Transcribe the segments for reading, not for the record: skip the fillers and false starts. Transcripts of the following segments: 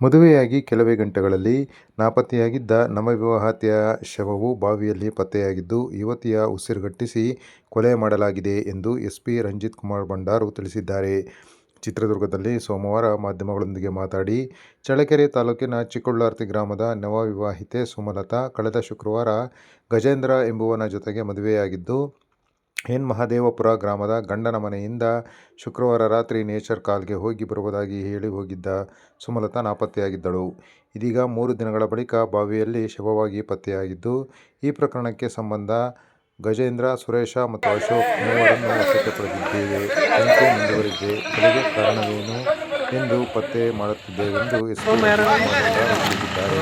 ಮದುವೆಯಾಗಿ ಕೆಲವೇ ಗಂಟೆಗಳಲ್ಲಿ ನಾಪತ್ತೆಯಾಗಿದ್ದ ನವವಿವಾಹಿತೆಯ ಶವವು ಬಾವಿಯಲ್ಲಿ ಪತ್ತೆಯಾಗಿದ್ದು, ಯುವತಿಯ ಉಸಿರುಗಟ್ಟಿಸಿ ಕೊಲೆ ಮಾಡಲಾಗಿದೆ ಎಂದು ಎಸ್ಪಿ ರಂಜಿತ್ ಕುಮಾರ್ ಭಂಡಾರು ತಿಳಿಸಿದ್ದಾರೆ. ಚಿತ್ರದುರ್ಗದಲ್ಲಿ ಸೋಮವಾರ ಮಾಧ್ಯಮಗಳೊಂದಿಗೆ ಮಾತನಾಡಿ, ಚಳ್ಳಕೆರೆ ತಾಲೂಕಿನ ಚಿಕ್ಕಉಳ್ಳಾರ್ತಿ ಗ್ರಾಮದ ನವವಿವಾಹಿತೆ ಸುಮಲತಾ ಕಳೆದ ಶುಕ್ರವಾರ ಗಜೇಂದ್ರ ಎಂಬುವನ ಜೊತೆಗೆ ಮದುವೆಯಾಗಿದ್ದು, ಎನ್. ಮಹದೇವಪುರ ಗ್ರಾಮದ ಗಂಡನ ಮನೆಯಿಂದ ಶುಕ್ರವಾರ ರಾತ್ರಿ ನೇಚರ್ ಕಾಲ್ಗೆ ಹೋಗಿ ಬರುವುದಾಗಿ ಹೇಳಿ ಹೋಗಿದ್ದ ಸುಮಲತಾ ನಾಪತ್ತೆಯಾಗಿದ್ದಳು. ಇದೀಗ 3 ದಿನಗಳ ಬಳಿಕ ಬಾವಿಯಲ್ಲಿ ಶವವಾಗಿ ಪತ್ತೆಯಾಗಿದ್ದು, ಈ ಪ್ರಕರಣಕ್ಕೆ ಸಂಬಂಧ ಗಜೇಂದ್ರ, ಸುರೇಶ ಮತ್ತು ಅಶೋಕ್ ಮೂವರನ್ನು ವಶಕ್ಕೆ ಪಡೆದಿದ್ದೇವೆ. ತನಿಖೆ ಮುಂದುವರಿದಿದೆ. ಕೊಲೆಗೆ ಕಾರಣವೇನು ಎಂದು ಪತ್ತೆ ಮಾಡುತ್ತಿದ್ದೇವೆಂದು ಎಸ್ಪಿ ರಂಜಿತ್ ಕುಮಾರ್ ಭಂಡಾರು ತಿಳಿಸಿದ್ದಾರೆ.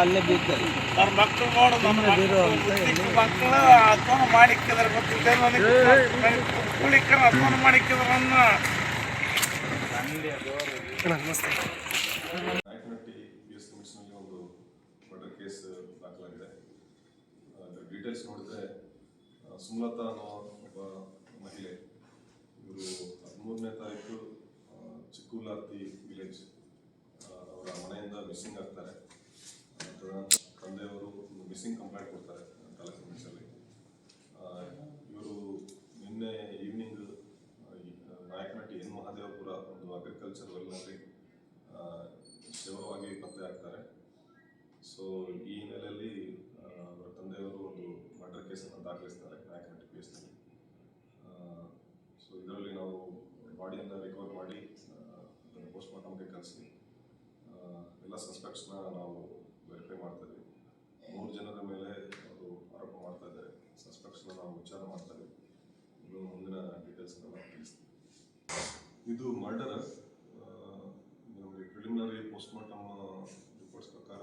ಅಲ್ಲೇ ಬಿದ್ದ ಮಕ್ಕಳು ನೋಡು ಮಕ್ಕಳು ಅಧ್ವಾನ ಮಾಡಿಕ್ಕಿದ್ರೆ ಅಧ್ವಾನ ಮಾಡಿಕ್ಕಿದ್ರನ್ನ. ನಮಸ್ತೆ. ನಾಯಕನಹಟ್ಟಿ PS ಲಿಮಿಟ್ಸ್ನಲ್ಲಿ ಒಂದು ಮರ್ಡರ್ ಕೇಸ್ ದಾಖಲಾಗಿದೆ. ಡೀಟೇಲ್ಸ್ ನೋಡಿದ್ರೆ ಸುಮಲತಾ ಅನ್ನೋ ಒಬ್ಬ ಮಹಿಳೆ, ಇವರು 13ನೇ ತಾರೀಕು ಚಿಕ್ಕಉಳ್ಳಾರ್ತಿ ವಿಲೇಜ್ ಅವರ ಮನೆಯಿಂದ ಮಿಸ್ಸಿಂಗ್ ಆಗ್ತಾರೆ. ತದನಂತರ ತಂದೆಯವರು ಮಿಸ್ಸಿಂಗ್ ಕಂಪ್ಲೇಂಟ್ ಕೊಡ್ತಾರೆ ತಾಲೂಕು ಪೊಲೀಸಲ್ಲಿ. ಇವರು ನಿನ್ನೆ ಈವ್ನಿಂಗ್ ನಾಯಕನಹಟ್ಟಿ ಎನ್. ಮಹದೇವಪುರ ಒಂದು ಅಗ್ರಿಕಲ್ಚರ್ ವೆಲ್ನಲ್ಲಿ ಶವವಾಗಿ ಪತ್ತೆ ಆಗ್ತಾರೆ. ಸೊ ಈ ಹಿನ್ನೆಲೆಯಲ್ಲಿ ಅವರ ತಂದೆಯವರು ಒಂದು ಮರ್ಡರ್ ಕೇಸನ್ನು ದಾಖಲಿಸ್ತಾರೆ ನಾಯಕನಹಟ್ಟಿ PS-ನಲ್ಲಿ. ಸೊ ಇದರಲ್ಲಿ ನಾವು ಬಾಡಿಯನ್ನು ರಿಕವರ್ ಮಾಡಿ ಅದನ್ನು ಪೋಸ್ಟ್ಮಾರ್ಟಮ್ಗೆ ಕಳಿಸಿ ಎಲ್ಲ ಸಸ್ಪೆಕ್ಟ್ಸ್ನ ನಾವು ವೆರಿಫೈ ಮಾಡ್ತಾ ಇದ್ದೀವಿ. 3 ಜನರ ಮೇಲೆ ಅವರು ಆರೋಪ ಮಾಡ್ತಾ ಇದ್ದಾರೆ. ಸಸ್ಪೆಕ್ಟ್ಸ್ನ ನಾವು ವಿಚಾರ ಮಾಡ್ತಾ ಇದ್ದೀವಿ. ಇನ್ನು ಮುಂದಿನ ಡೀಟೇಲ್ಸ್ ತಿಳಿಸ್ತೀವಿ. ಇದು ಮರ್ಡರ್. ನಮಗೆ ಪ್ರಿಲಿಮಿನರಿ ಪೋಸ್ಟ್ಮಾರ್ಟಮ್ ರಿಪೋರ್ಟ್ಸ್ ಪ್ರಕಾರ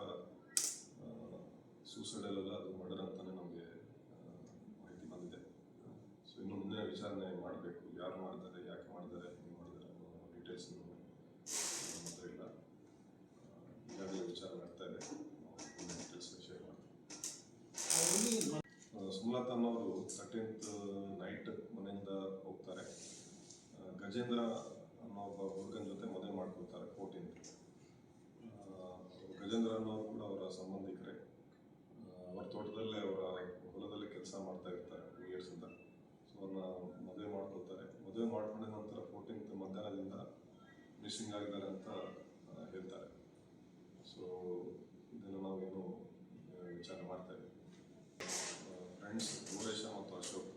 ಸೂಸೈಡಲ್ ಅಲ್ಲ, ಅದು ಮರ್ಡರ್ ಅಂತಲೇ ನಮಗೆ ಮಾಹಿತಿ ಬಂದಿದೆ. ಸೊ ಇನ್ನು ಮುಂದಿನ ವಿಚಾರಣೆ ಮಾಡಬೇಕು. ಯಾರು ಮಾಡ್ತಾರೆ, ಯಾಕೆ ಮಾಡ್ತಾರೆ, ಏನು ಮಾಡಿದ್ದಾರೆ ಅನ್ನೋ ಡೀಟೇಲ್ಸ್ ಮಾತ್ರ ಇಲ್ಲ. ಈಗಾಗಲೇ ವಿಚಾರ ಮಾಡ್ತಾ ಇದೆ. ಡೀಟೇಲ್ಸ್ ಶೇರ್ ಮಾಡ್ತೀವಿ. ಸುಮಲತಾ ಅನ್ನೋರು 13th ನೈಟ್ ಮನೆಯಿಂದ ಹೋಗ್ತಾರೆ. ಗಜೇಂದ್ರ ಅನ್ನೋ ಒಬ್ಬ ಹುಡುಗನ ಜೊತೆ ಮದುವೆ ಮಾಡ್ಕೊಳ್ತಾರೆ 14th. ಗಜೇಂದ್ರ ಅನ್ನೋರು ಕೂಡ ಅವರ ಸಂಬಂಧಿಕರೇ. ಅವರ ತೋಟದಲ್ಲೇ, ಅವರ ಹೊಲದಲ್ಲಿ ಕೆಲಸ ಮಾಡ್ತಾ ಇರ್ತಾರೆ 2 ಇಯರ್ಸಿಂದ. ಸೊ ಅವ್ರನ್ನ ಮದುವೆ ಮಾಡ್ಕೊಳ್ತಾರೆ. ಮದುವೆ ಮಾಡ್ಕೊಂಡ ನಂತರ 14th ಮಧ್ಯಾಹ್ನದಿಂದ ಮಿಸ್ಸಿಂಗ್ ಆಗಿದ್ದಾರೆ ಅಂತ ಹೇಳ್ತಾರೆ. ಸೊ ಇದನ್ನು ನಾವೇನು ವಿಚಾರ ಮಾಡ್ತಾ ಇದ್ದೀವಿ. ಫ್ರೆಂಡ್ಸ್ ಸುರೇಶ ಮತ್ತು ಅಶೋಕ್,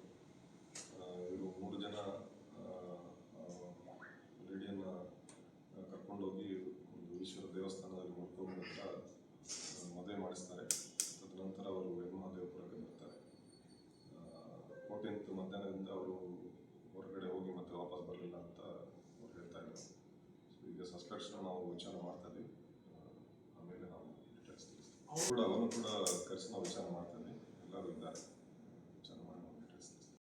ಇವರು 3 ಜನ ಲೇಡಿಯನ್ನು ಕರ್ಕೊಂಡೋಗಿ ಒಂದು ಈಶ್ವರ ದೇವಸ್ಥಾನದಲ್ಲಿ ಮುಟ್ಕೊಂಡು ನಂತರ ಮದುವೆ ಮಾಡಿಸ್ತಾರೆ. ತದನಂತರ ಅವರು ಎನ್. ಮಹದೇವಪುರಕ್ಕೆ ಬರ್ತಾರೆ. 14th ಮಧ್ಯಾಹ್ನದಿಂದ ಅವರು ಹೊರಗಡೆ ಹೋಗಿ ಮತ್ತೆ ವಾಪಸ್ ಬರಲಿಲ್ಲ ಅಂತ ಅವ್ರು ಹೇಳ್ತಾ ಇದ್ದಾರೆ. ಸೊ ಈಗ ಸಸ್ಪೆಕ್ಟ್ಸ್ನ ನಾವು ವಿಚಾರ ಮಾಡ್ತಾ ಇದ್ದೀವಿ. ಆಮೇಲೆ ನಾವು ಡೀಟೇಲ್ಸ್ ತಿಳಿಸ್ತೀವಿ. ಅವನು ಕೂಡ ಕರೆಸಿ ನಾವು ವಿಚಾರ ಮಾಡ್ತಾ